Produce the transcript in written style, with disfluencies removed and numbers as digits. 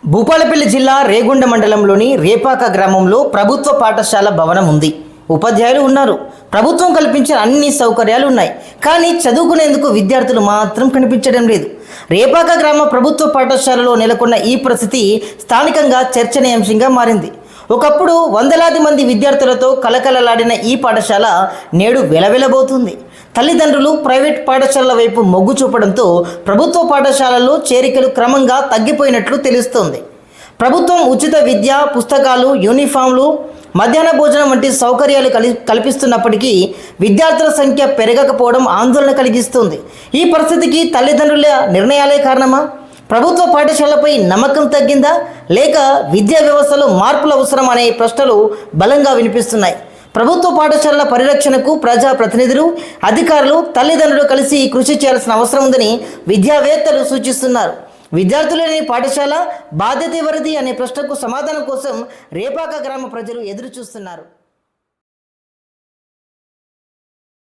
భూపాలపల్లి జిల్లా రేగొండ మండలంలోని రేపాక గ్రామంలో ప్రభుత్వ పాఠశాల భవనం ఉంది. ఉపాధ్యాయులు ఉన్నారు. ప్రభుత్వం కల్పించిన అన్ని సౌకర్యాలు ఉన్నాయి. కానీ చదువుకునేందుకు విద్యార్థులు మాత్రం కనిపించడం లేదు. రేపాక గ్రామ ప్రభుత్వ పాఠశాలలో నెలకొన్న ఈ పరిస్థితి స్థానికంగా చర్చనీయాంశంగా మారింది. ఒకప్పుడు వందలాది మంది విద్యార్థులతో కలకలలాడిన ఈ పాఠశాల నేడు వెలవెలబోతుంది. తల్లిదండ్రులు ప్రైవేట్ పాఠశాలల వైపు మొగ్గు చూపడంతో ప్రభుత్వ పాఠశాలల్లో చేరికలు క్రమంగా తగ్గిపోయినట్లు తెలుస్తోంది. ప్రభుత్వం ఉచిత విద్య, పుస్తకాలు, యూనిఫామ్లు, మధ్యాహ్న భోజనం వంటి సౌకర్యాలు కల్పిస్తున్నప్పటికీ విద్యార్థుల సంఖ్య పెరగకపోవడం ఆందోళన కలిగిస్తుంది. ఈ పరిస్థితికి తల్లిదండ్రుల నిర్ణయాలే కారణమా? ప్రభుత్వ పాఠశాలపై నమ్మకం తగ్గిందా, లేక విద్యా వ్యవస్థలో మార్పులు అవసరం అనే ప్రశ్నలు బలంగా వినిపిస్తున్నాయి. ప్రభుత్వ పాఠశాలల పరిరక్షణకు ప్రజాప్రతినిధులు, అధికారులు, తల్లిదండ్రులు కలిసి కృషి చేయాల్సిన అవసరం ఉందని విద్యావేత్తలు సూచిస్తున్నారు. విద్యార్థులు లేని పాఠశాల బాధ్యత ఎవరిది అనే ప్రశ్నకు సమాధానం కోసం రేపాక గ్రామ ప్రజలు ఎదురు చూస్తున్నారు.